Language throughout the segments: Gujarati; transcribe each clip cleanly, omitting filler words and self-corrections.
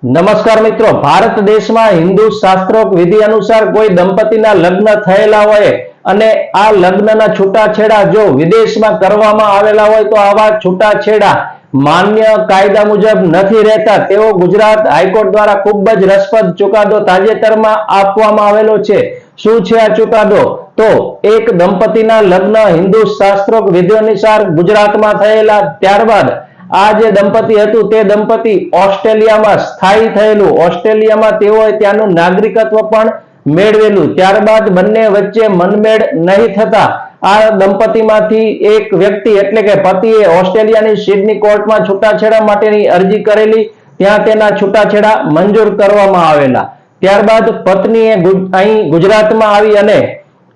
નમસ્કાર મિત્રો, ભારત દેશમાં હિન્દુ શાસ્ત્રોક વિધિ અનુસાર કોઈ દંપતીના લગ્ન થયેલા હોય અને આ લગ્નના છૂટાછેડા જો વિદેશમાં કરવામાં આવેલા હોય તો આવા છૂટાછેડા માન્ય કાયદા મુજબ નથી રહેતા તેવો ગુજરાત હાઈકોર્ટ દ્વારા ખૂબ જ રસપ્રદ ચુકાદો તાજેતરમાં આપવામાં આવેલો છે। શું છે આ ચુકાદો? તો એક દંપતીના લગ્ન હિન્દુ શાસ્ત્રોક વિધિ અનુસાર ગુજરાતમાં થયેલા, ત્યારબાદ આ જે દંપતી હતું તે દંપતી ઓસ્ટ્રેલિયામાં સ્થાયી થયેલું, ઓસ્ટ્રેલિયામાં તેઓએ ત્યાંનું નાગરિકત્વ પણ મેળવેલું, ત્યારબાદ બંને વચ્ચે મનમેળ નહીં થતા આ દંપતીમાંથી એક વ્યક્તિ એટલે કે પતિએ ઓસ્ટ્રેલિયાની સિડની કોર્ટમાં છૂટાછેડા માટેની અરજી કરેલી, ત્યાં તેના છૂટાછેડા મંજૂર કરવામાં આવેલા। ત્યારબાદ પત્નીએ અહીં ગુજરાતમાં આવી અને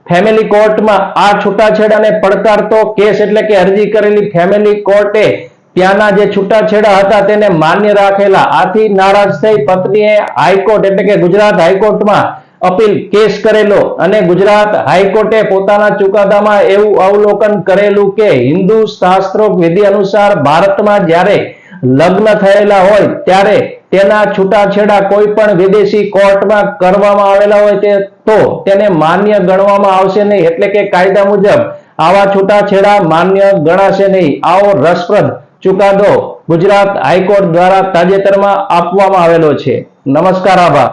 ફેમિલી કોર્ટમાં આ છૂટાછેડાને પડકારતો કેસ એટલે કે અરજી કરેલી ફેમિલી કોર્ટે ત્યાંના જે છૂટાછેડા હતા તેને માન્ય રાખેલા। આથી નારાજ થઈ પત્નીએ હાઈકોર્ટ એટલે કે ગુજરાત હાઈકોર્ટમાં અપીલ કેસ કરેલો અને ગુજરાત હાઈકોર્ટે પોતાના ચુકાદામાં એવું અવલોકન કરેલું કે હિન્દુ શાસ્ત્રોક વિધિ અનુસાર ભારતમાં જ્યારે લગ્ન થયેલા હોય ત્યારે તેના છૂટાછેડા કોઈ પણ વિદેશી કોર્ટમાં કરવામાં આવેલા હોય તો તેને માન્ય ગણવામાં આવશે નહીં, એટલે કે કાયદા મુજબ આવા છૂટાછેડા માન્ય ગણાશે નહીં। આવો રસપ્રદ ચુકાદો ગુજરાત હાઈકોર્ટ દ્વારા તાજેતરમાં આપવામાં આવેલો છે। નમસ્કાર, આભાર।